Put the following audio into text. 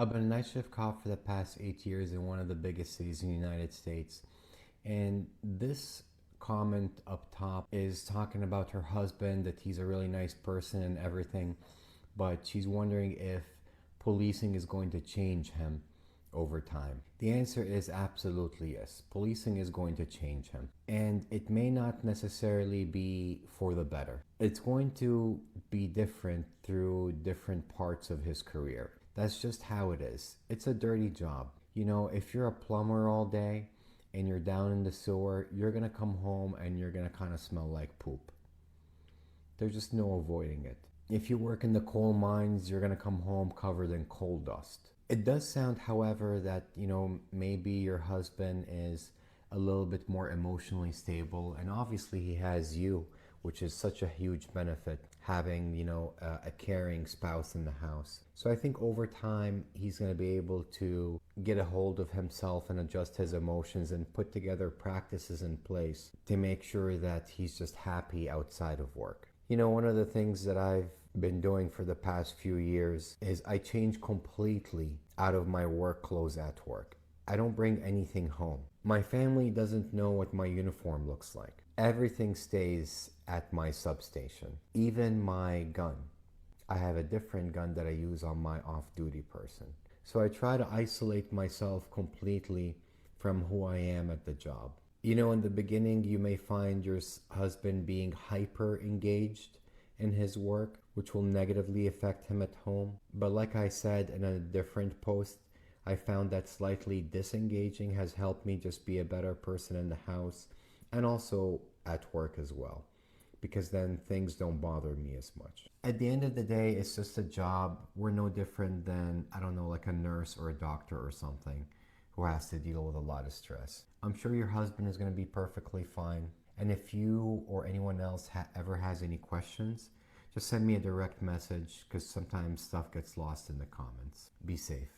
I've been a night shift cop for the past 8 years in one of the biggest cities in the United States. And this comment up top is talking about her husband, that he's a really nice person and everything, but she's wondering if policing is going to change him over time. The answer is absolutely yes. Policing is going to change him. And it may not necessarily be for the better. It's going to be different through different parts of his career. That's just how it is. It's a dirty job. You know, if you're a plumber all day and you're down in the sewer, you're gonna come home and you're gonna kind of smell like poop. There's just no avoiding it. If you work in the coal mines, you're gonna come home covered in coal dust. It does sound, however, that, maybe your husband is a little bit more emotionally stable, and obviously he has you, which is such a huge benefit, having, a caring spouse in the house. So I think over time, he's going to be able to get a hold of himself and adjust his emotions and put together practices in place to make sure that he's just happy outside of work. One of the things that I've been doing for the past few years is I change completely out of my work clothes at work. I don't bring anything home. My family doesn't know what my uniform looks like. Everything stays at my substation, even my gun. I have a different gun that I use on my off-duty person. So I try to isolate myself completely from who I am at the job. In the beginning, you may find your husband being hyper engaged in his work, which will negatively affect him at home. But like I said in a different post, I found that slightly disengaging has helped me just be a better person in the house and also at work as well, because then things don't bother me as much. At the end of the day, it's just a job. We're no different than, I don't know, like a nurse or a doctor or something who has to deal with a lot of stress. I'm sure your husband is going to be perfectly fine. And if you or anyone else ever has any questions, just send me a direct message, because sometimes stuff gets lost in the comments. Be safe.